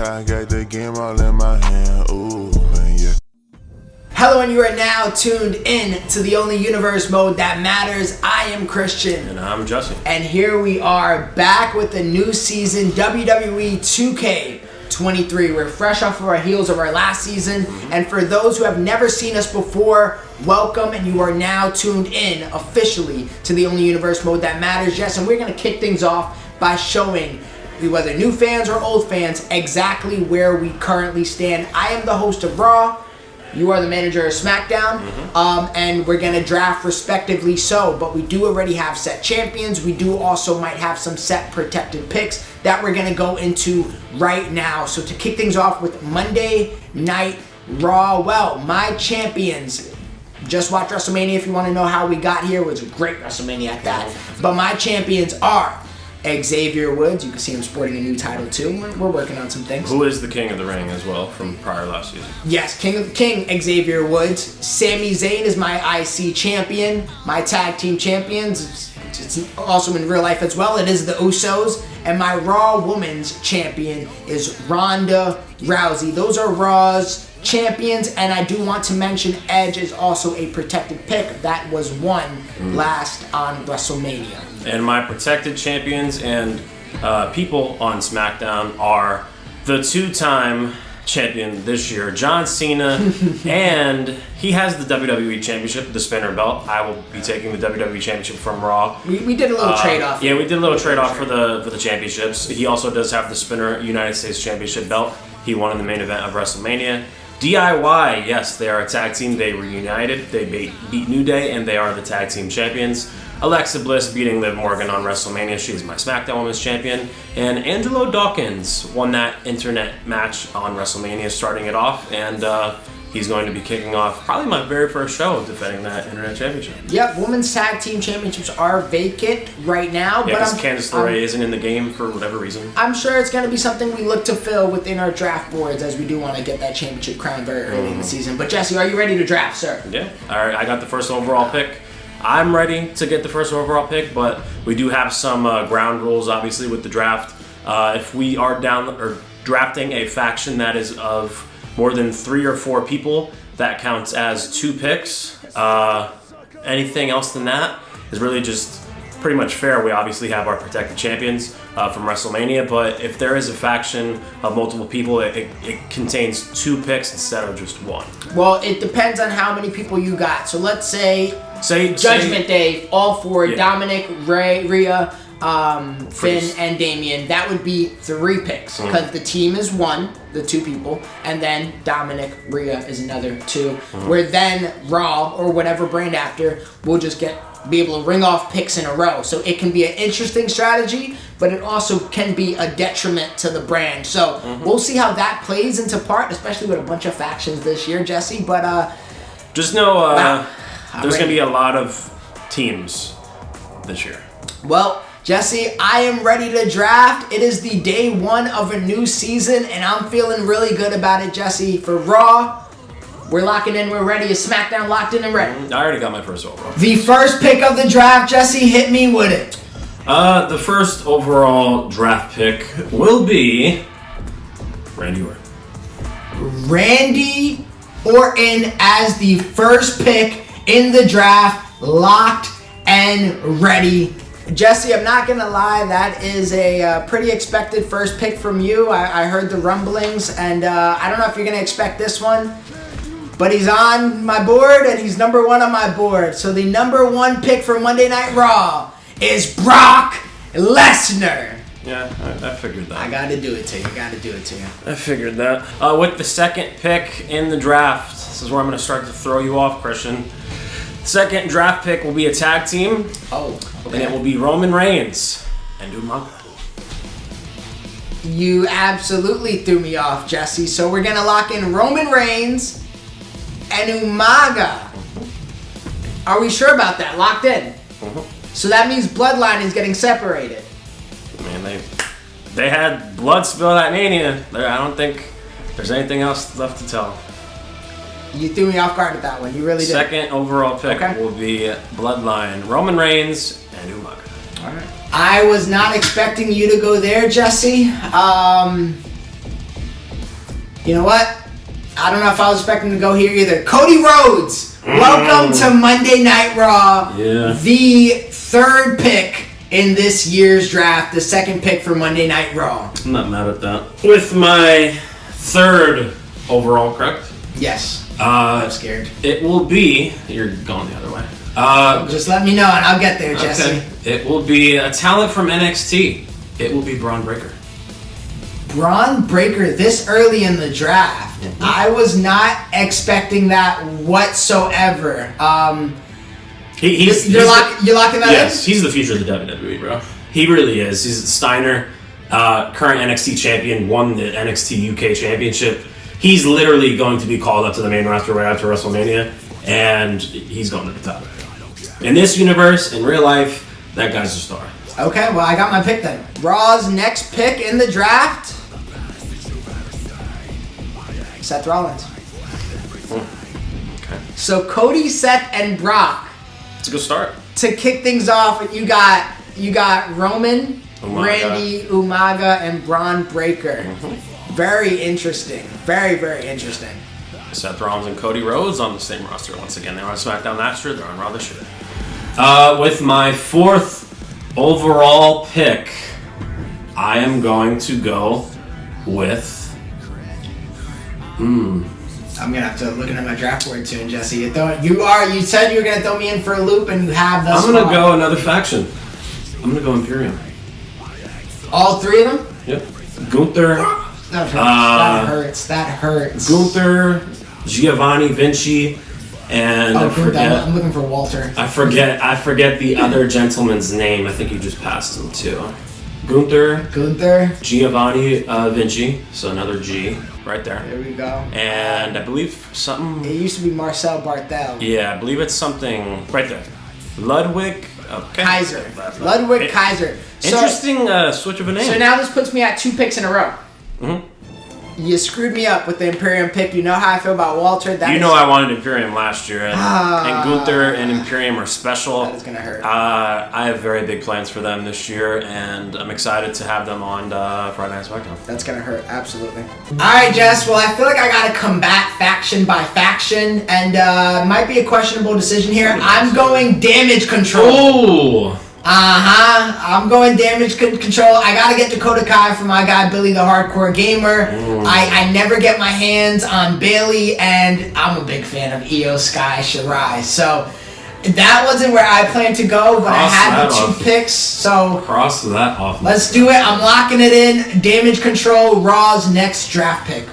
Yeah, I got the game all in my hand. Ooh, yeah. Hello, and you are now tuned in to the only universe mode that matters. I am Christian. And I'm Jesse. And here we are back with a new season, WWE 2K23. We're fresh off of our heels of our last season. And for those who have never seen us before, welcome, and you are now tuned in officially to the only universe mode that matters. Yes, and we're going to kick things off by showing, whether new fans or old fans, exactly where we currently stand. I am the host of Raw. You are the manager of Smackdown, and we're going to draft respectively so, but we do already have set champions. We do also might have some set protected picks that we're going to go into right now. So to kick things off with Monday Night Raw, well, my champions, just watch WrestleMania if you want to know how we got here. It was a great WrestleMania at that. But my champions are Xavier Woods. You can see him sporting a new title too. We're working on some things. Who is the King of the Ring as well from prior last season? Yes, King Xavier Woods. Sami Zayn is my IC champion. My tag team champions. It's also in real life as well. It is the Usos. And my Raw Women's champion is Ronda Rousey. Those are Raw's champions, and I do want to mention Edge is also a protected pick that was won last on WrestleMania. And my protected champions and people on SmackDown are the two-time champion this year, John Cena, and he has the WWE Championship, the spinner belt. I will be taking the WWE Championship from Raw. We did a little trade-off. Yeah, we did a little trade-off for the championships. He also does have the spinner United States Championship belt. He won in the main event of WrestleMania. DIY, yes, they are a tag team. They were united. They beat New Day, and they are the tag team champions. Alexa Bliss beating Liv Morgan on WrestleMania. She's my SmackDown Women's Champion. And Angelo Dawkins won that internet match on WrestleMania, starting it off. And he's going to be kicking off probably my very first show defending that internet championship. Yep, women's tag team championships are vacant right now. Yeah, but because Candice LeRae isn't in the game for whatever reason. I'm sure it's going to be something we look to fill within our draft boards, as we do want to get that championship crown very early in the season. But Jesse, are you ready to draft, sir? Yeah. All right, I got the first overall pick. I'm ready to get the first overall pick, but we do have some ground rules, obviously, with the draft. If we are drafting a faction that is of more than 3 or 4 people, that counts as 2 picks. Anything else than that is really just pretty much fair. We obviously have our protected champions from WrestleMania, but if there is a faction of multiple people, it contains 2 picks instead of just 1. Well, it depends on how many people you got. So let's say Judgment Day, all 4, Dominic, Rhea, Finn, and Damian. That would be 3 picks because the team is 1, the 2 people, and then Dominic, Rhea is another 2. Where then Raw or whatever brand after will just be able to ring off picks in a row. So it can be an interesting strategy, but it also can be a detriment to the brand. So we'll see how that plays into part, especially with a bunch of factions this year, Jesse. But just know there's going to be a lot of teams this year. Well, Jesse, I am ready to draft. It is the day 1 of a new season, and I'm feeling really good about it, Jesse. For Raw, we're locking in, we're ready. Is SmackDown locked in and ready? I already got my first overall. The first pick of the draft, Jesse, hit me with it. The first overall draft pick will be Randy Orton. Randy Orton as the first pick in the draft, locked and ready. Jesse, I'm not going to lie, that is a pretty expected first pick from you. I heard the rumblings, and I don't know if you're going to expect this one, but he's on my board, and he's number 1 on my board. So the number 1 pick for Monday Night Raw is Brock Lesnar. Yeah, I figured that. I got to do it to you. I figured that. With the second pick in the draft, this is where I'm going to start to throw you off, Christian. Second draft pick will be a tag team. Oh, okay. And it will be Roman Reigns and Umaga. You absolutely threw me off, Jesse. So we're going to lock in Roman Reigns and Umaga. Are we sure about that? Locked in? So that means Bloodline is getting separated. Man, they had blood spilled at Mania. I don't think there's anything else left to tell. You threw me off guard with that one. You really did. Second overall pick will be Bloodline, Roman Reigns, and Umaga. All right. I was not expecting you to go there, Jesse. You know what? I don't know if I was expecting to go here either. Cody Rhodes, welcome to Monday Night Raw. Yeah. The third pick in this year's draft, the second pick for Monday Night Raw. I'm not mad at that. With my third overall, correct? Yes. I'm scared. It will be... You're going the other way. Just let me know and I'll get there, Jesse. Okay. It will be a talent from NXT. It will be Braun Breaker. Braun Breaker this early in the draft. Mm-hmm. I was not expecting that whatsoever. You're locking that in? Yes, he's the future of the WWE, bro. He really is. He's Steiner, current NXT champion, won the NXT UK championship. He's literally going to be called up to the main roster right after WrestleMania, and he's going to the top. In this universe, in real life, that guy's a star. Okay, well, I got my pick then. Raw's next pick in the draft, Seth Rollins. Okay. So Cody, Seth, and Brock. It's a good start. To kick things off, you got Roman, Umaga. Randy, Umaga, and Braun Breaker. Mm-hmm. Very interesting. Very, very interesting. Seth Rollins and Cody Rhodes on the same roster once again. They were on SmackDown last year. They're on Raw this year. With my fourth overall pick, I am going to go with... I'm gonna have to look at my draft board soon, Jesse. You said you were gonna throw me in for a loop, and you have thus I'm gonna far. go another faction. I'm gonna go Imperium. All three of them? Yep. Gunther. That hurts. That hurts. Gunther, Giovanni Vinci, and I'm looking for Walter. I forget the other gentleman's name. I think you just passed him too. Gunther, Giovanni Vinci, so another G right there. There we go. And I believe something. It used to be Marcel Barthel. Yeah, I believe it's something right there. Ludwig Kaiser. Ludwig Kaiser. Interesting switch of a name. So now this puts me at 2 picks in a row. Mm-hmm. You screwed me up with the Imperium pick. You know how I feel about Walter. I wanted Imperium last year, and Gunther and Imperium are special. That is gonna hurt. I have very big plans for them this year, and I'm excited to have them on Friday Night SmackDown. That's gonna hurt, absolutely. All right, Jess. Well, I feel like I gotta combat faction by faction, and might be a questionable decision here. I'm going Damage Control. Ooh. I'm going Damage Control. I gotta get Dakota Kai for my guy Billy the Hardcore Gamer. I never get my hands on Bailey, and I'm a big fan of Io Sky Shirai. So that wasn't where I planned to go, but I had the 2 picks. So cross that off. Let's do it. I'm locking it in. Damage Control, Raw's next draft pick.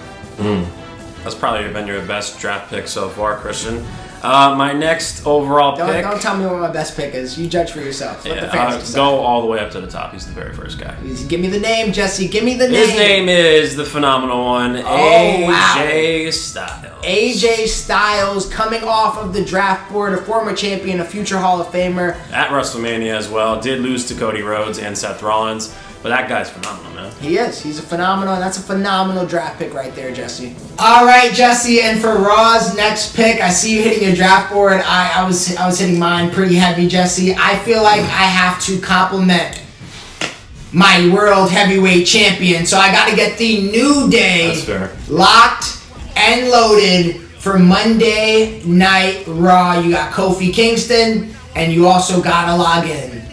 That's probably been your best draft pick so far, Christian. My next overall pick. Don't tell me what my best pick is. You judge for yourself. Let the fans decide. Go all the way up to the top. He's the very first guy. Give me the name, Jesse. Give me the name. His name is the phenomenal one, AJ Styles. AJ Styles, coming off of the draft board, a former champion, a future Hall of Famer. At WrestleMania as well. Did lose to Cody Rhodes and Seth Rollins. But that guy's phenomenal, man. He is. He's a phenomenal, and that's a phenomenal draft pick right there, Jesse. All right, Jesse, and for Raw's next pick, I see you hitting your draft board. I was hitting mine pretty heavy, Jesse. I feel like I have to compliment my World Heavyweight Champion, so I got to get the New Day locked and loaded for Monday Night Raw. You got Kofi Kingston, and you also got to log in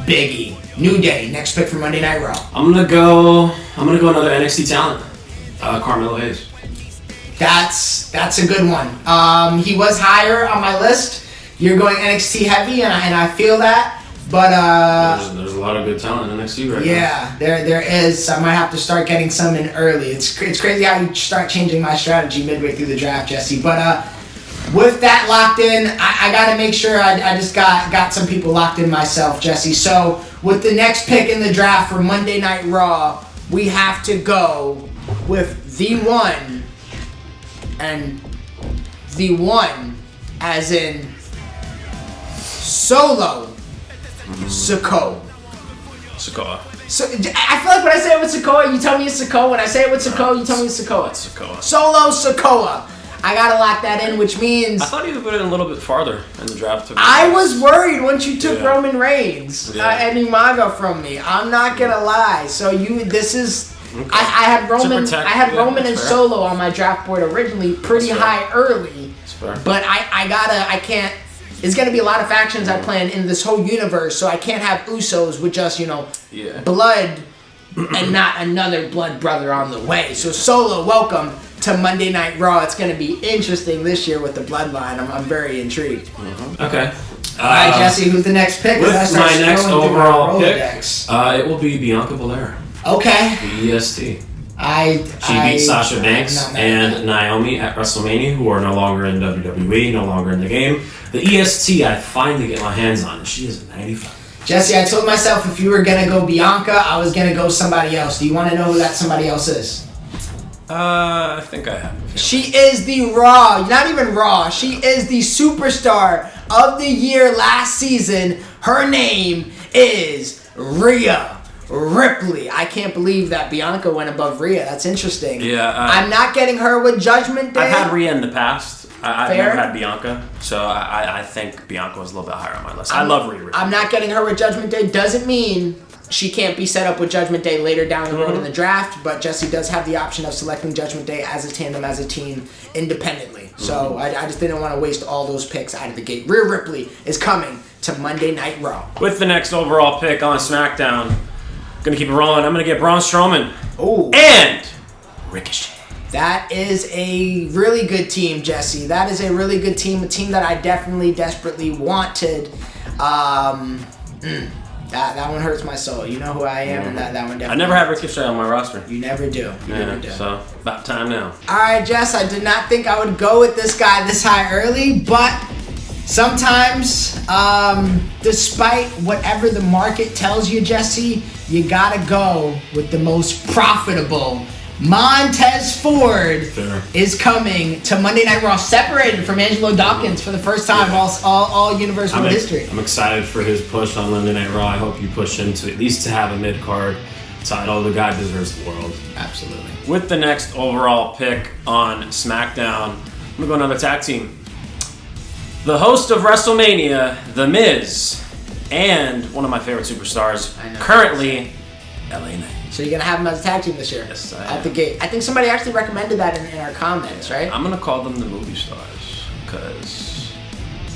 Big E. New Day, next pick for Monday Night Raw. I'm gonna go another NXT talent, Carmelo Hayes. That's a good one. He was higher on my list. You're going NXT heavy, and I feel that. But there's a lot of good talent in NXT right now. Yeah, there is. I might have to start getting some in early. It's crazy how you start changing my strategy midway through the draft, Jesse. But with that locked in, I got to make sure I just got some people locked in myself, Jesse. So with the next pick in the draft for Monday Night Raw, we have to go with the one, and the one as in Solo Sikoa. So I feel like when I say it with Sikoa, you tell me it's Sikoa. When I say it with Sikoa, you tell me it's Sikoa. Solo Sikoa. I gotta lock that in, which means I thought you would put it a little bit farther in the draft. I was worried once you took Roman Reigns and Umaga from me. I'm not gonna lie. So this is Okay. I had Roman. protect- I had yeah, Roman and that's fair. Solo on my draft board originally, pretty That's fair. high early. That's fair. But I can't. There's gonna be a lot of factions I plan in this whole universe, so I can't have Usos with just Yeah. blood and not another blood brother on the way. So Solo, welcome to Monday Night Raw. It's gonna be interesting this year with the bloodline. I'm very intrigued. Okay. All right, Jesse, who's the next pick? With As I start my next scrolling through my overall pick, Rolodex. it will be Bianca Belair, Okay. the EST. She beat Sasha Banks and Naomi at WrestleMania, who are no longer in WWE, no longer in the game. The EST I finally get my hands on, and she is 95. Jesse, I told myself if you were gonna go Bianca, I was gonna go somebody else. Do you want to know who that somebody else is? I think I have. She is the Raw, not even Raw. She is the superstar of the year last season. Her name is Rhea Ripley. I can't believe that Bianca went above Rhea. That's interesting. Yeah, I'm not getting her with Judgment Day. I've had Rhea in the past. I've Fair. never had Bianca, so I think Bianca was a little bit higher on my list. I love Rhea. I'm not getting her with Judgment Day. Doesn't mean she can't be set up with Judgment Day later down the road in the draft, but Jesse does have the option of selecting Judgment Day as a tandem, as a team, independently. So I just didn't want to waste all those picks out of the gate. Rhea Ripley is coming to Monday Night Raw. With the next overall pick on SmackDown, gonna keep it rolling. I'm gonna get Braun Strowman Oh, and Ricochet. that is a really good team, Jesse. That is a really good team, a team that I definitely, desperately wanted. That one hurts my soul. You know who I am, and that one definitely. I never had Ricochet on my roster. You never do. You never do. So about time now. All right, Jess, I did not think I would go with this guy this high early, but sometimes, despite whatever the market tells you, Jesse, you gotta go with the most profitable. Montez Ford Fair. is coming to Monday Night Raw, separated from Angelo Dawkins for the first time all Universal history. I'm excited for his push on Monday Night Raw. I hope you push him to at least to have a mid-card title. The guy deserves the world. Absolutely. With the next overall pick on SmackDown, I'm gonna go another tag team. The host of WrestleMania, The Miz, and one of my favorite superstars, I know. currently, LA Knight. So you're gonna have them as a tag team this year? Yes, I Out am. the gate. I think somebody actually recommended that in our comments, right? I'm gonna call them the movie stars, because,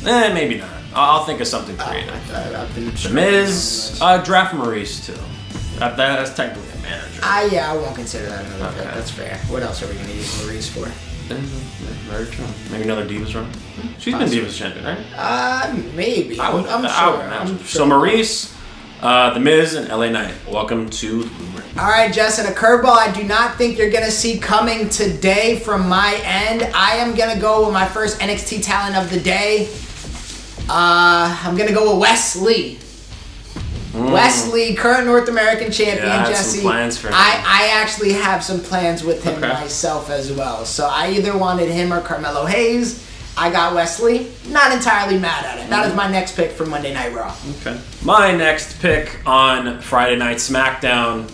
maybe not. I'll think of something creative. I've been The Miz, draft Maurice too. That's technically a manager. I won't consider that another pick. Okay. That's fair. What else are we gonna use Maurice for? Very true. Maybe another Divas run. She's been Divas champion, right? Maybe. I would I'm imagine. sure. So Maurice, The Miz, and LA Knight. Welcome to the Blue Ring. All right, Jess, and a curveball I do not think you're going to see coming today from my end. I am going to go with my first NXT talent of the day. I'm going to go with Wes Lee. Wes Lee, current North American champion, Yeah, I had Jesse. some plans for him. I actually have some plans with him Okay. myself as well. So I either wanted him or Carmelo Hayes. I got Wesley. Not entirely mad at it. That is my next pick for Monday Night Raw. Okay. My next pick on Friday Night SmackDown.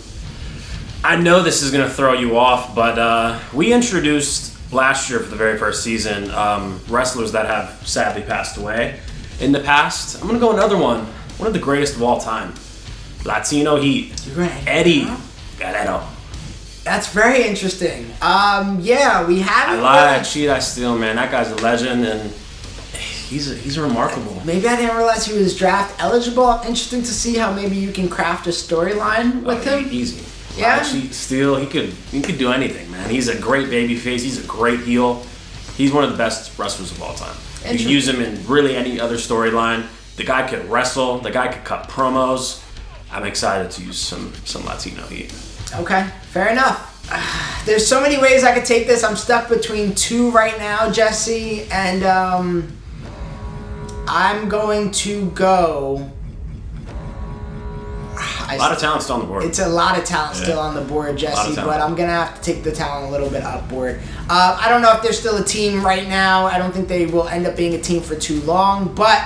I know this is going to throw you off, but we introduced last year for the very first season wrestlers that have sadly passed away in the past. I'm going to go another one. One of the greatest of all time. Latino Heat. Right. Eddie Guerrero. That's very interesting. Yeah, we I haven't. lie, I cheat, I steal, man. That guy's a legend, and he's remarkable. Maybe I didn't realize he was draft eligible. Interesting to see how maybe you can craft a storyline with him. Easy. Yeah? Lie, cheat, steal. He could do anything, man. He's a great babyface. He's a great heel. He's one of the best wrestlers of all time. You can use him in really any other storyline. The guy could wrestle. The guy could cut promos. I'm excited to use some Latino heat. Okay, fair enough. There's so many ways I could take this. I'm stuck between two right now, Jesse, and I'm going to go. A lot of talent still on the board. It's a lot of talent still on the board, Jesse, talent. but I'm going to have to take the talent a little bit upward. I don't know if they're still a team right now. I don't think they will end up being a team for too long, but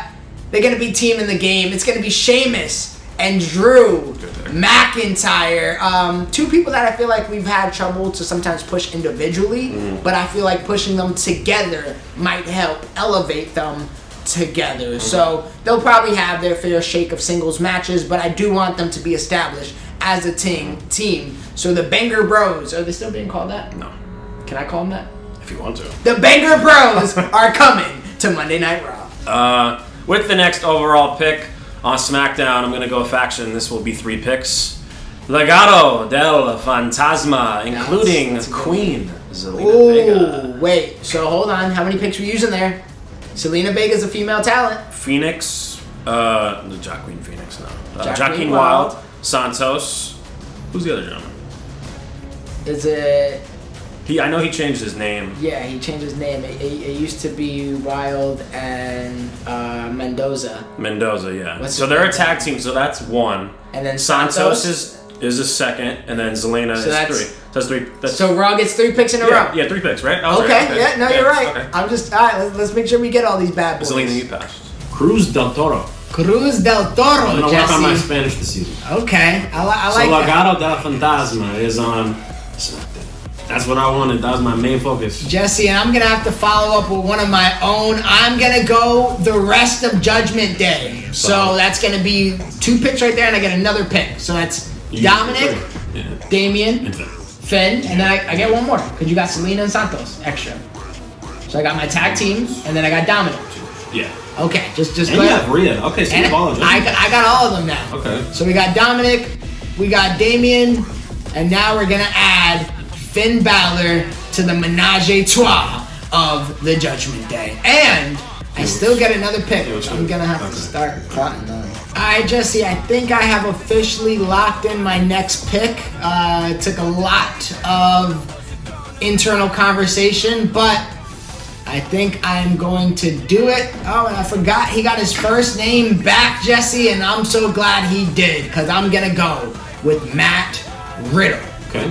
they're going to be team in the game. It's going to be Sheamus and Drew McIntyre. Two people that I feel like we've had trouble to sometimes push individually, but I feel like pushing them together might help elevate them together. So they'll probably have their fair shake of singles matches, but I do want them to be established as a team. So the Banger Bros, are they still being called that? No. Can I call them that? If you want to. The Banger Bros are coming to Monday Night Raw. With the next overall pick on SmackDown, I'm going to go faction. This will be 3 picks. Legado del Fantasma, including that's Queen Zelina Vega. Wait. So hold on. How many picks were you using there? Zelina Vega's a female talent. Phoenix, the Jacqueline Phoenix, no. Jacqueline Joaquin Wild, Santos. Who's the other gentleman? Is it? I know he changed his name. Yeah, he changed his name. It used to be Wild and Mendoza. Mendoza, yeah. What's So his they're a name? tag team, so that's 1. And then Santos is a second, and then Zelina is 3. So that's 3. So Raw gets 3 picks in a row. Yeah, 3 picks, right? I was Okay, right, yeah, no, you're right. Okay. I'm just, all right, let's make sure we get all these bad boys. Zelina, you passed. Cruz del Toro. Cruz del Toro, I'm gonna Jesse. work on my Spanish this season. Okay, I like So that. Legado del Fantasma is on SmackDown. That's what I wanted. That was my main focus. Jesse, and I'm going to have to follow up with one of my own. I'm going to go the rest of Judgment Day. So that's going to be 2 picks right there, and I get another pick. So that's Dominic, Damian, And Finn. Finn, and then I get one more because you got Selena and Santos extra. So I got my tag team, and then I got Dominic. Yeah. Okay, just And go you ahead. have Rhea. Okay, so you And have all of them. I got all of them now. Okay. So we got Dominic, we got Damian, and now we're gonna add Finn Balor to the menage a trois of the Judgment Day. And I still get another pick, which I'm gonna have to start plotting on. Alright, Jesse, I think I have officially locked in my next pick. It took a lot of internal conversation, but I think I'm going to do it. Oh, and I forgot he got his first name back, Jesse, and I'm so glad he did, because I'm gonna go with Matt Riddle. Okay.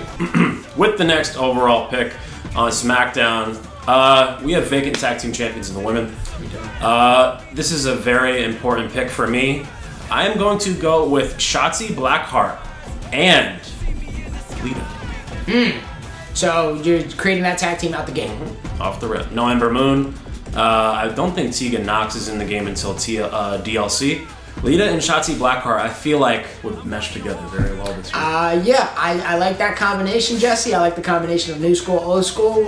With the next overall pick on SmackDown, we have vacant tag team champions in the women. This is a very important pick for me. I am going to go with Shotzi Blackheart and Lita. So you're creating that tag team out the gate. Off the rip. No Ember Moon. I don't think Tegan Knox is in the game until DLC. Lita and Shotzi Blackheart, I feel like would mesh together very well this year. Yeah, I like that combination, Jesse. I like the combination of new school, old school.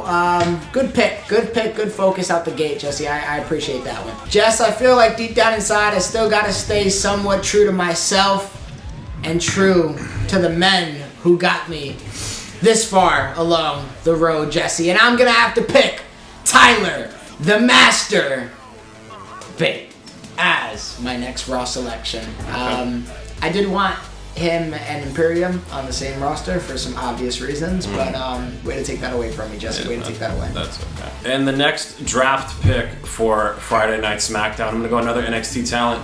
Good pick, good focus out the gate, Jesse. I appreciate that one. Jess, I feel like deep down inside, I still got to stay somewhat true to myself and true to the men who got me this far along the road, Jesse. And I'm going to have to pick Tyler, the Master Bate, as my next Raw selection. I did want him and Imperium on the same roster for some obvious reasons, but way to take that away from me, Jesse. Way to take that away. That's okay. And the next draft pick for Friday Night SmackDown, I'm going to go another NXT talent.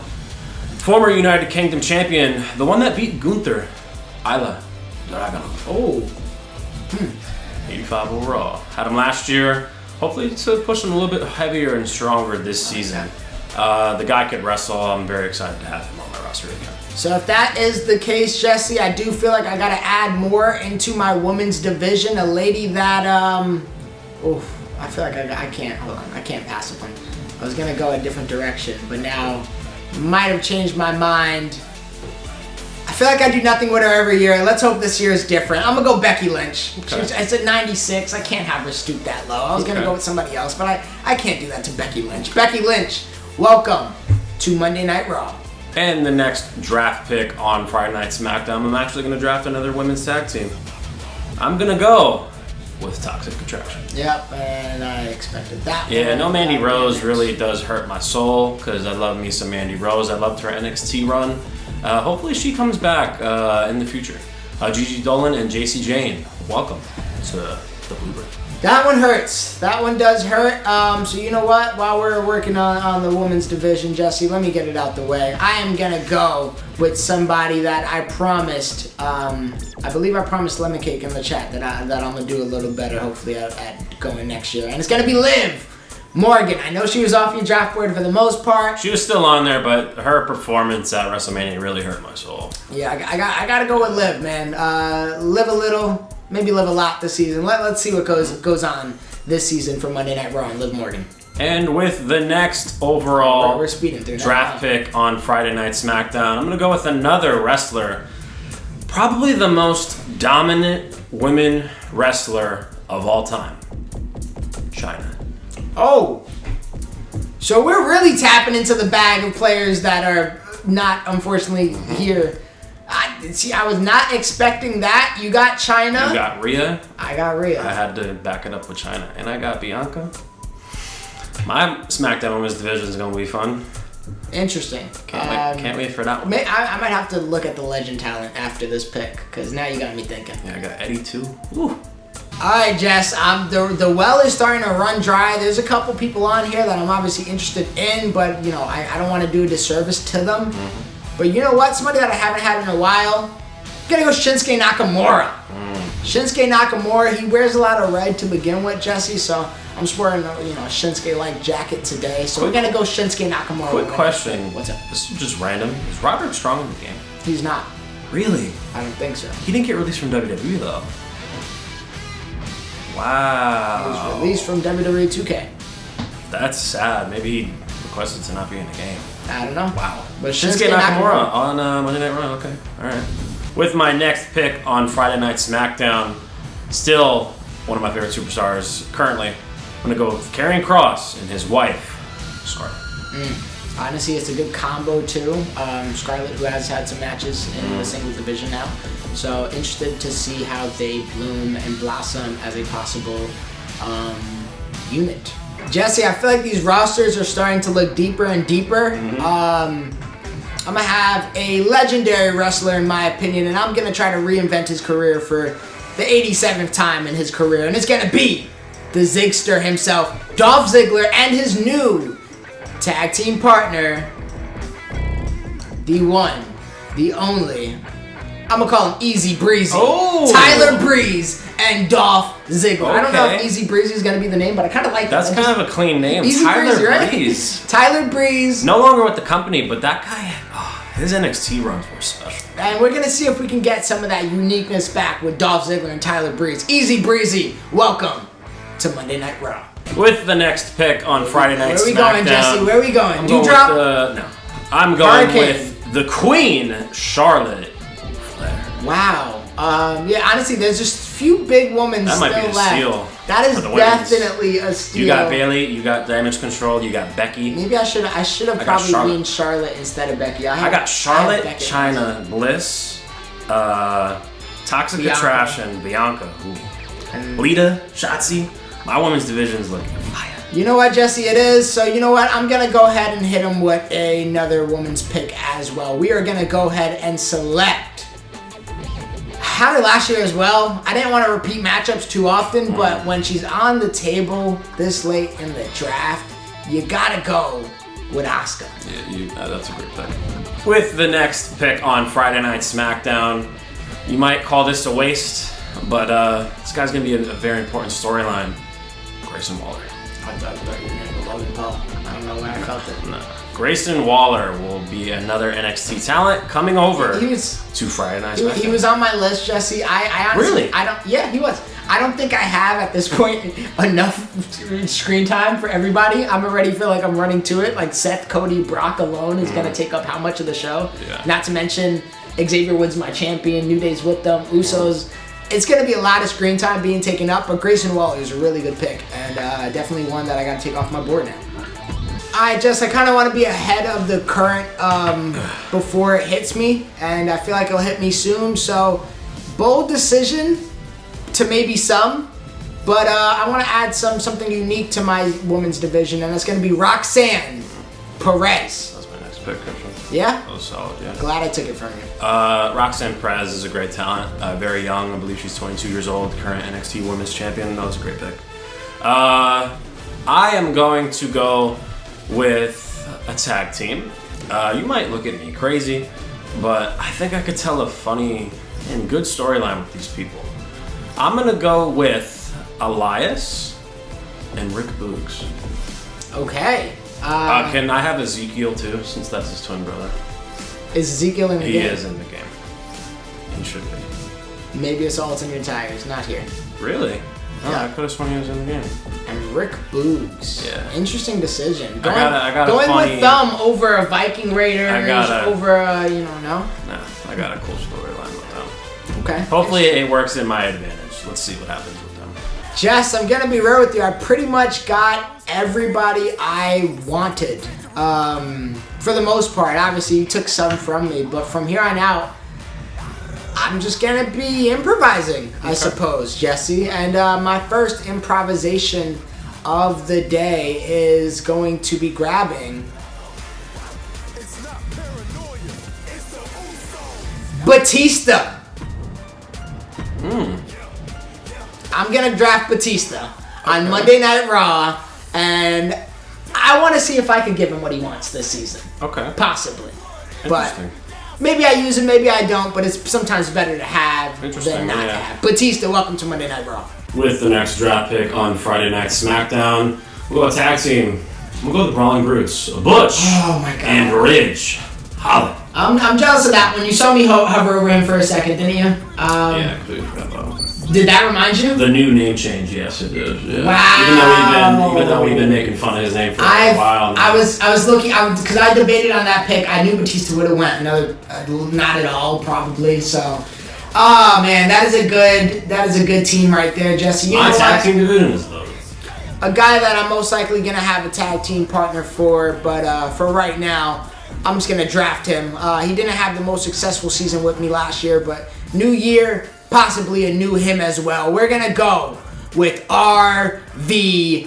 Former United Kingdom champion, the one that beat Gunther, Isla Dragunov. Oh. 85 overall. Had him last year. Hopefully to push him a little bit heavier and stronger this season. The guy could wrestle. I'm very excited to have him on my roster again. So if that is the case, Jesse, I do feel like I got to add more into my women's division. A lady that, I feel like I can't, hold on, I can't pass up on. I was going to go a different direction, but now might have changed my mind. I feel like I do nothing with her every year. Let's hope this year is different. I'm going to go Becky Lynch. Okay. It's at 96. I can't have her stoop that low. I was going to go with somebody else, but I can't do that to Becky Lynch. Becky Lynch, welcome to Monday Night Raw. And the next draft pick on Friday Night SmackDown, I'm actually going to draft another women's tag team. I'm going to go with Toxic Attraction. Yep, and I expected that. Yeah, one. no, Mandy Rose Next. really does hurt my soul because I love me some Mandy Rose. I loved her NXT run. Hopefully she comes back in the future. Gigi Dolan and JC Jane, welcome to the Bluebird. That one hurts. That one does hurt. So you know what? While we're working on the women's division, Jesse, let me get it out the way. I am going to go with somebody that I promised. I believe I promised Lemon Cake in the chat that I'm going to do a little better, hopefully, at going next year. And it's going to be Liv Morgan. I know she was off your draft board for the most part. She was still on there, but her performance at WrestleMania really hurt my soul. Yeah, I got to go with Liv, man. Live a little, maybe live a lot this season. Let's see what goes on this season for Monday Night Raw and Liv Morgan. And with the next overall we're speeding through draft pick on Friday Night SmackDown, I'm going to go with another wrestler Probably the most dominant women wrestler of all time. China. Oh. So we're really tapping into the bag of players that are not, unfortunately, here. I was not expecting that. You got China. You got Rhea. I got Rhea. I had to back it up with China. And I got Bianca. My SmackDown Women's Division is going to be fun. Interesting. Can't wait for that one. I might have to look at the legend talent after this pick, because now you got me thinking. Yeah, I got Eddie too. Woo. Alright, Jess, the well is starting to run dry. There's a couple people on here that I'm obviously interested in, but you know, I don't want to do a disservice to them. But you know what? Somebody that I haven't had in a while, I'm gonna go Shinsuke Nakamura. Shinsuke Nakamura, he wears a lot of red to begin with, Jesse, so I'm sporting a Shinsuke-like jacket today. So we're gonna go Shinsuke Nakamura. Quick question. What's up? This is just random. Is Roderick Strong in the game? He's not. Really? I don't think so. He didn't get released from WWE though. He Wow. was released from WWE 2K. That's sad. Maybe he requested to not be in the game. I don't know. Wow. But Shinsuke Nakamura on Monday Night Raw. Okay. All right. With my next pick on Friday Night SmackDown, still one of my favorite superstars currently, I'm going to go with Karrion Kross and his wife, Scarlett. Honestly, it's a good combo too. Scarlett, who has had some matches in the singles division now. So interested to see how they bloom and blossom as a possible unit. Jesse, I feel like these rosters are starting to look deeper and deeper. I'm gonna have a legendary wrestler in my opinion, and I'm gonna try to reinvent his career for the 87th time in his career, and it's gonna be the Zigster himself, Dolph Ziggler, and his new tag team partner, the one, the only, I'm gonna call him Easy Breezy. Oh! Tyler Breeze and Dolph Ziggler. I don't know if Okay. Easy Breezy is gonna be the name, but I kind of like That's that. kind of a clean name. Easy Tyler Breeze, right? Breeze. Tyler Breeze. No longer with the company, but that guy, his NXT runs were special. And we're gonna see if we can get some of that uniqueness back with Dolph Ziggler and Tyler Breeze. Easy Breezy, welcome to Monday Night Raw. With the next pick on Friday Night SmackDown. Where are we going, Jesse? Where are we going? I'm Do going drop? with I'm going Hurricane. with the Queen, Charlotte Flair. Wow. Yeah, honestly, there's just few big women That still might be a left. steal That is for the women's. definitely a steal. You got Bayley, you got Damage Control, you got Becky. Maybe I should have got probably Charlotte. been Charlotte instead of Becky. I got Charlotte, Becky. China, Bliss, Toxic Bianca. Trash, and Bianca. And- Lita, Shotzi. My women's division's looking fire. You know what, Jesse? It is. So you know what? I'm gonna go ahead and hit him with another woman's pick as well. We are gonna go ahead and select. Had her last year as well. I didn't want to repeat matchups too often, but when she's on the table this late in the draft, you gotta go with Asuka. Yeah, that's a great pick. With the next pick on Friday Night SmackDown, you might call this a waste, but this guy's gonna be a very important storyline. Grayson Waller. I thought you were gonna go Logan Paul. I don't know why I felt it. No. Grayson Waller will be another NXT talent coming over He was. to Friday Night He SmackDown. was on my list, Jesse. I honestly, Really? I don't. Yeah, he was. I don't think I have at this point enough screen time for everybody. I'm already feel like I'm running to it. Like Seth, Cody, Brock alone is gonna take up how much of the show? Yeah. Not to mention Xavier Woods, my champion. New Day's with them. Usos. It's gonna be a lot of screen time being taken up. But Grayson Waller is a really good pick and definitely one that I gotta take off my board now. I kind of want to be ahead of the current before it hits me, and I feel like it'll hit me soon. So, bold decision to maybe some, but I want to add something unique to my women's division, and that's going to be Roxanne Perez. That's my next pick, Christian. Yeah? That was solid, yeah. Glad I took it from you. Roxanne Perez is a great talent. Very young, I believe she's 22 years old, current NXT Women's Champion. That was a great pick. I am going to go with a tag team. You might look at me crazy, but I think I could tell a funny and good storyline with these people. I'm gonna go with Elias and Rick Boogs. Okay. Can I have Ezekiel too, since that's his twin brother? Is Ezekiel in the He game? is in the game. He should be. Maybe assaults in your tires. Not here. Really? Oh, Yeah. I could have sworn he was in the game. And Rick Boogs. Yeah. Interesting decision. I got a going funny- with them over a Viking Raiders, I got a- over a, no? Nah, I got a cool storyline with them. Okay. Hopefully it works in my advantage. Let's see what happens with them. Jess, I'm gonna be real with you. I pretty much got everybody I wanted. For the most part. Obviously, you took some from me, but from here on out, I'm just gonna be improvising, I suppose, Jesse. And my first improvisation of the day is going to be grabbing Batista. I'm gonna draft Batista on Monday Night Raw, and I want to see if I can give him what he wants this season. Okay. Possibly. But maybe I use him, maybe I don't, but it's sometimes better to have than not have. Batista, welcome to Monday Night Raw. With the next draft pick on Friday Night Smackdown, we'll go tag team. We'll go with the Brawling Brutes. Butch and Ridge Holland. I'm jealous of that one. You saw me hover over him for a second, didn't you? Yeah, I completely forgot about him. Did that remind you? The new name change, yes, it did. Yeah. Wow. Even though we've been making fun of his name for a while now. I was looking, because I debated on that pick. I knew Batista would have went not at all, probably. So, oh man, that is a good team right there, Jesse. You know what? Tag team division is loaded. A guy that I'm most likely gonna have a tag team partner for, but for right now, I'm just gonna draft him. He didn't have the most successful season with me last year, but new year. Possibly a new him as well. We're gonna go with RVD.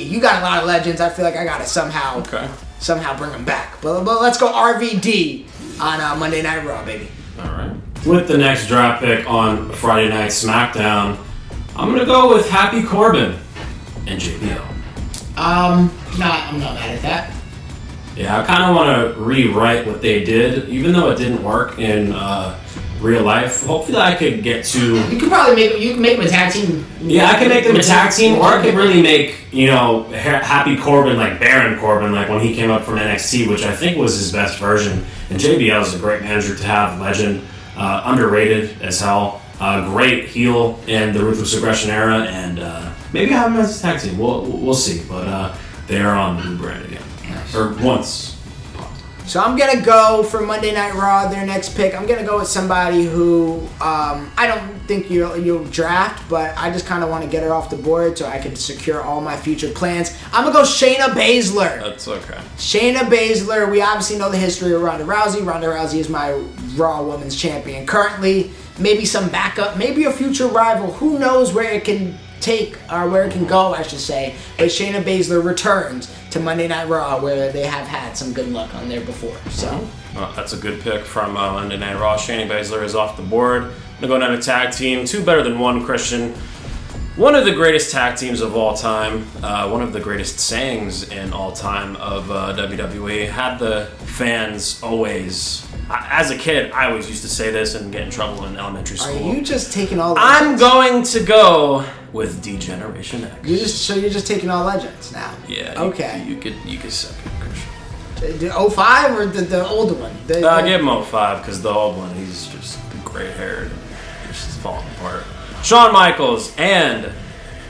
You got a lot of legends. I feel like I gotta somehow bring them back. But let's go RVD on Monday Night Raw, baby. All right. With the next draft pick on Friday Night SmackDown, I'm gonna go with Happy Corbin and JBL. I'm not mad at that. Yeah, I kind of want to rewrite what they did, even though it didn't work in real life. Hopefully, I could get to. You could probably make them a tag team. Yeah, I could make them a tag team, or I could really make Happy Corbin like Baron Corbin, like when he came up from NXT, which I think was his best version. And JBL is a great manager to have, legend, underrated as hell, great heel in the Ruthless Aggression era, and maybe have him as a tag team. We'll see, but they are on the new brand again, or once. So I'm going to go for Monday Night Raw, their next pick. I'm going to go with somebody who I don't think you'll draft, but I just kind of want to get her off the board so I can secure all my future plans. I'm going to go Shayna Baszler. That's okay. Shayna Baszler, we obviously know the history of Ronda Rousey. Ronda Rousey is my Raw Women's Champion currently. Maybe some backup, maybe a future rival. Who knows where it can take, or where it can go, I should say. But Shayna Baszler returns to Monday Night Raw, where they have had some good luck on there before. So that's a good pick from Monday Night Raw. Shayna Baszler is off the board. I'm gonna go down to tag team. Two better than one, Christian. One of the greatest tag teams of all time. One of the greatest sayings in all time of WWE. Had the fans always. As a kid, I always used to say this and get in trouble in elementary school. Are you just taking all? I'm going to go with D-Generation X. You're just taking all legends now. Yeah. Okay. You could suck it, Christian. The 05 or the older one? I give him 05 because the old one, he's just gray haired and just falling apart. Shawn Michaels and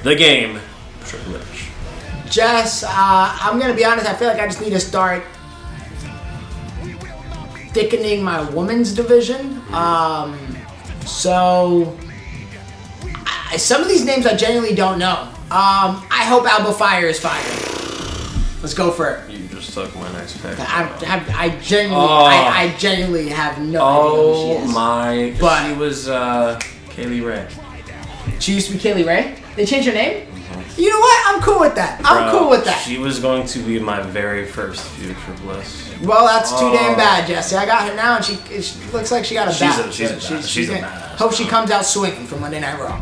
the Game, Triple H. Jess, I'm gonna be honest. I feel like I just need to start thickening my women's division. So some of these names I genuinely don't know. I hope Alba Fire is fire. Let's go for it. You just took my next pick. I genuinely have no idea who she is. Oh my! But she was Kaylee Ray. She used to be Kaylee Ray. They changed her name. You know what? I'm cool with that. Cool with that. She was going to be my very first feud for Bliss. Well, that's too damn bad, Jesse. I got her now, and she looks like she got a bat. She's a badass. Hope she comes out swinging for Monday Night Raw.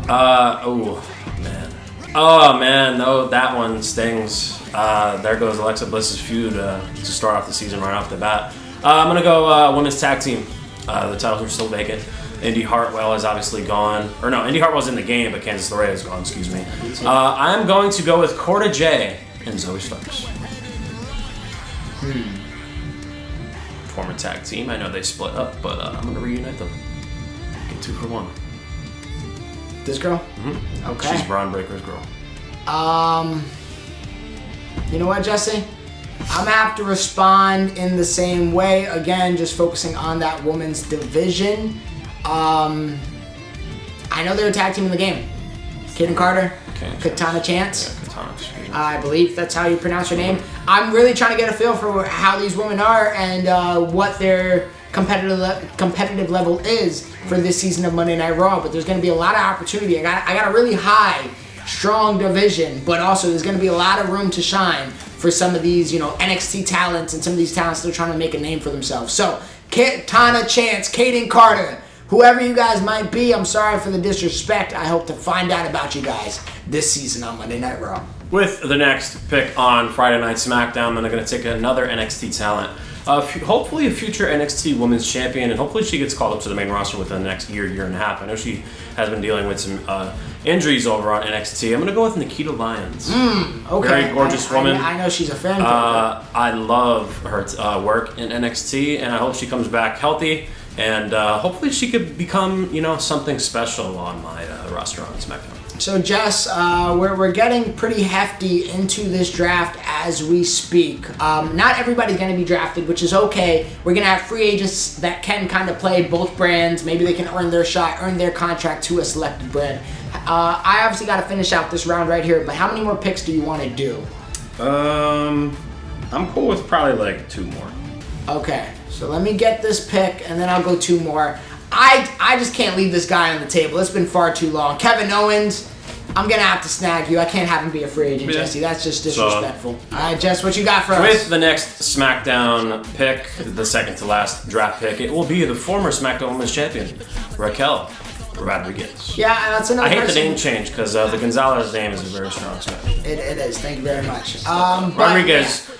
Oh man, no, that one stings. There goes Alexa Bliss's feud to start off the season right off the bat. I'm gonna go women's tag team. The titles are still vacant. Indy Hartwell is obviously gone. Or no, Indy Hartwell's in the game, but Candice LeRae is gone, excuse me. I'm going to go with Corda J and Zoe Starks. Former tag team. I know they split up, but I'm going to reunite them. Get 2 for 1. This girl? Mm-hmm. Okay. She's Braun Breaker's girl. You know what, Jesse? I'm going to have to respond in the same way. Again, just focusing on that women's division. I know they're a tag team in the game. Kaden Carter, Katana Chance. Yeah, Katana Chance. I believe that's how you pronounce her name. I'm really trying to get a feel for how these women are and what their competitive level is for this season of Monday Night Raw. But there's going to be a lot of opportunity. I got a really high, strong division, but also there's going to be a lot of room to shine for some of these, NXT talents and some of these talents that are trying to make a name for themselves. So, Katana Chance, Kaden Carter, whoever you guys might be, I'm sorry for the disrespect. I hope to find out about you guys this season on Monday Night Raw. With the next pick on Friday Night Smackdown, then they're going to take another NXT talent. Hopefully a future NXT Women's Champion, and hopefully she gets called up to the main roster within the next year and a half. I know she has been dealing with some injuries over on NXT. I'm going to go with Nikita Lyons. Okay. Very gorgeous woman. I know she's a fan favorite. I love her work in NXT, and I hope she comes back healthy. And hopefully she could become, something special on my roster on SmackDown. So, Jess, we're getting pretty hefty into this draft as we speak. Not everybody's going to be drafted, which is okay. We're going to have free agents that can kind of play both brands. Maybe they can earn their shot, earn their contract to a selected brand. I obviously got to finish out this round right here, but how many more picks do you want to do? I'm cool with probably like 2 more. Okay, so let me get this pick, and then I'll go 2 more. I just can't leave this guy on the table. It's been far too long. Kevin Owens, I'm going to have to snag you. I can't have him be a free agent, Yeah. Jesse. That's just disrespectful. All right, Jess, what you got for us? With the next SmackDown pick, the second to last draft pick, it will be the former SmackDown Women's Champion, Raquel Rodriguez. Yeah, that's another I hate the person. name change because the Gonzalez name is a very strong spell. It is. Thank you very much. Rodriguez,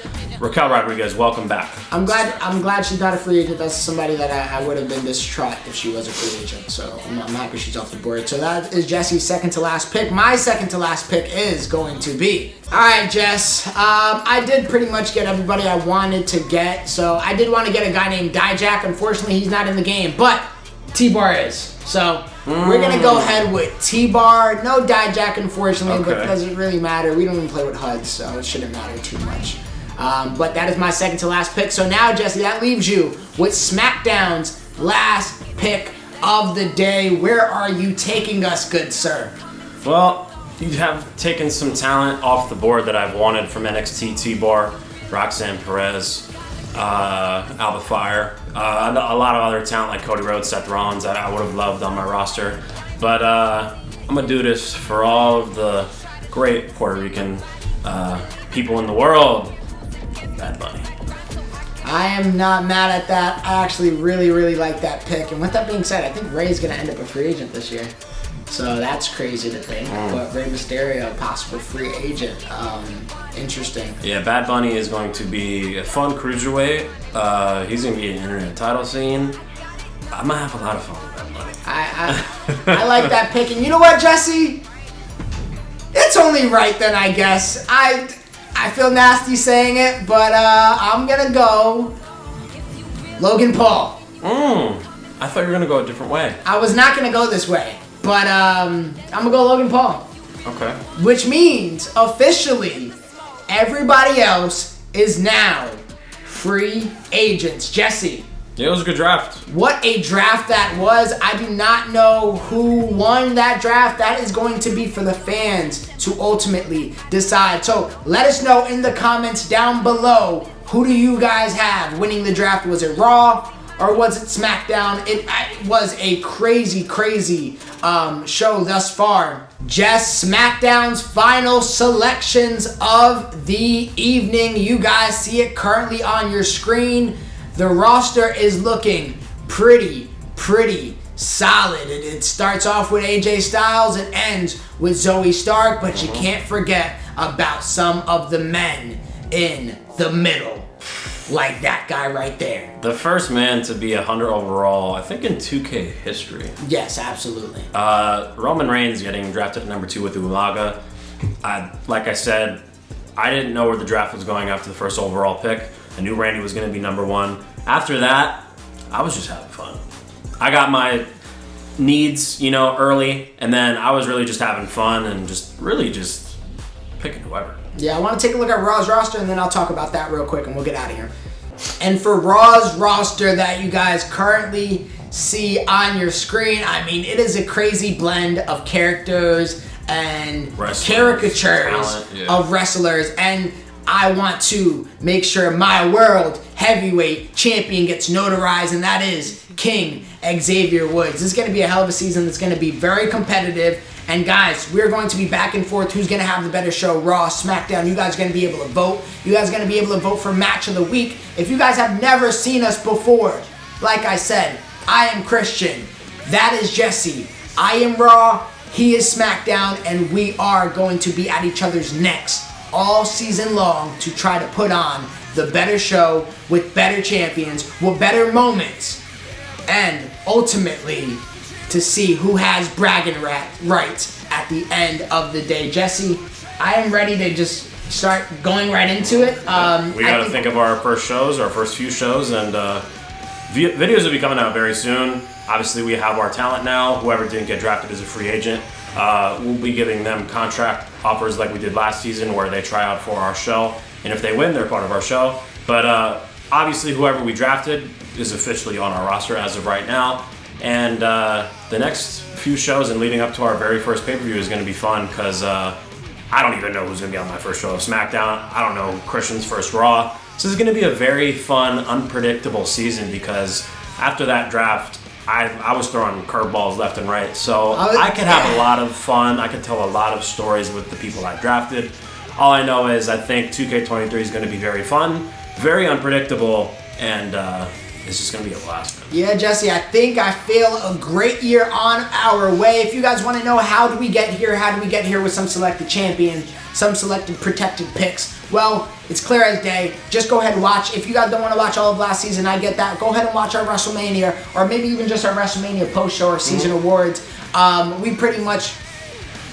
Raquel Rodriguez, welcome back. I'm glad she's not a free agent. That's somebody that I would have been distraught if she was a free agent. So I'm happy she's off the board. So that is Jesse's second to last pick. My second to last pick is going to be. All right, Jess. I did pretty much get everybody I wanted to get. So I did want to get a guy named Dijak. Unfortunately, he's not in the game, but T-Bar is. So we're gonna go ahead with T-Bar. No Dijak, unfortunately, but it doesn't really matter. We don't even play with HUD, so it shouldn't matter too much. But that is my second to last pick. So now, Jesse, that leaves you with SmackDown's last pick of the day. Where are you taking us, good sir? Well, you have taken some talent off the board that I've wanted from NXT. T-Bar, Roxanne Perez, Alba Fire, a lot of other talent like Cody Rhodes, Seth Rollins. I would have loved on my roster, but I'm gonna do this for all of the great Puerto Rican people in the world. Bad Bunny. I am not mad at that. I actually really, really like that pick. And with that being said, I think Ray's going to end up a free agent this year. So that's crazy to think. But Rey Mysterio, possible free agent. Interesting. Yeah, Bad Bunny is going to be a fun cruiserweight. He's going to be in the internet title scene. I'm going to have a lot of fun with Bad Bunny. I like that pick. And you know what, Jesse? It's only right then, I guess. I feel nasty saying it, but I'm going to go Logan Paul. I thought you were going to go a different way. I was not going to go this way, but I'm going to go Logan Paul. Okay. Which means, officially, everybody else is now free agents. Jesse. Yeah, it was a good draft. What a draft that was. I do not know who won that draft. That is going to be for the fans to ultimately decide. So let us know in the comments down below, who do you guys have winning the draft? Was it Raw or was it SmackDown? It was a crazy, crazy show thus far. Just SmackDown's final selections of the evening. You guys see it currently on your screen. The roster is looking pretty solid. It starts off with AJ Styles and ends with Zoe Stark, but you can't forget about some of the men in the middle, like that guy right there. The first man to be 100 overall, I think, in 2K history. Yes, absolutely. Roman Reigns getting drafted at number 2 with Umaga. Like I said, I didn't know where the draft was going after the first overall pick. I knew Randy was going to be number 1. After that, I was just having fun. I got my needs, early, and then I was really just having fun and just picking whoever. Yeah, I want to take a look at Raw's roster, and then I'll talk about that real quick, and we'll get out of here. And for Raw's roster that you guys currently see on your screen. I mean, it is a crazy blend of characters and caricatures talent, of wrestlers, and I want to make sure my world heavyweight champion gets notarized, and that is King Xavier Woods. This is going to be a hell of a season. That's going to be very competitive. And guys, we're going to be back and forth. Who's going to have the better show? Raw, Smackdown. You guys are going to be able to vote. You guys are going to be able to vote for Match of the Week. If you guys have never seen us before, like I said, I am Christian. That is Jesse. I am Raw. He is Smackdown. And we are going to be at each other's necks all season long to try to put on the better show with better champions, with better moments, and ultimately to see who has bragging rights at the end of the day. Jesse, I am ready to just start going right into it. We got to think of our first shows, our first few shows, and videos will be coming out very soon. Obviously, we have our talent now. Whoever didn't get drafted is a free agent. We'll be giving them contract offers like we did last season, where they try out for our show, and if they win, they're part of our show. But obviously, whoever we drafted is officially on our roster as of right now. And the next few shows and leading up to our very first pay-per-view is going to be fun, because I don't even know who's going to be on my first show of SmackDown. I don't know Christian's first Raw. So this is going to be a very fun, unpredictable season, because after that draft, I was throwing curveballs left and right. So I could have a lot of fun. I could tell a lot of stories with the people I drafted. All I know is I think 2K23 is going to be very fun, very unpredictable, and it's just going to be a blast. Yeah, Jesse, I think I feel a great year on our way. If you guys want to know how do we get here with some selected champions, some selected protected picks, well, it's clear as day. Just go ahead and watch. If you guys don't want to watch all of last season, I get that. Go ahead and watch our WrestleMania, or maybe even just our WrestleMania post-show or season awards. We pretty much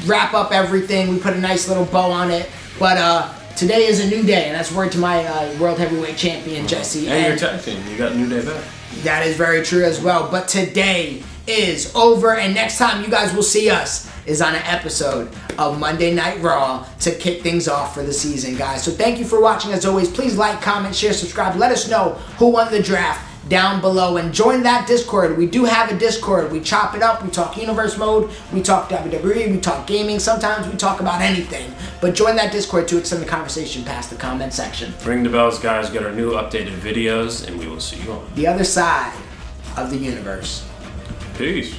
wrap up everything. We put a nice little bow on it. But today is a new day, and that's word to my World Heavyweight Champion, Jesse. And your tag team. You got New Day back. That is very true as well. But today is over, and next time you guys will see us is on an episode of Monday Night Raw to kick things off for the season, guys. So thank you for watching. As always, please like, comment, share, subscribe. Let us know who won the draft down below, and join that Discord. We do have a Discord. We chop it up. We talk universe mode. We talk WWE. We talk gaming. Sometimes we talk about anything. But join that Discord to extend the conversation past the comment section. Ring the bells, guys. Get our new updated videos, and we will see you on the other side of the universe. Peace.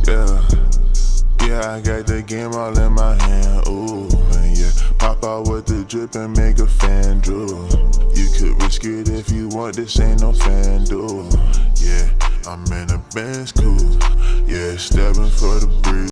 Yeah, I got the game all in my hand, ooh, and yeah, pop out with the drip and make a fan drool. You could risk it if you want, this ain't no fan duel. Yeah, I'm in a Benz cool, yeah, stepping for the breeze.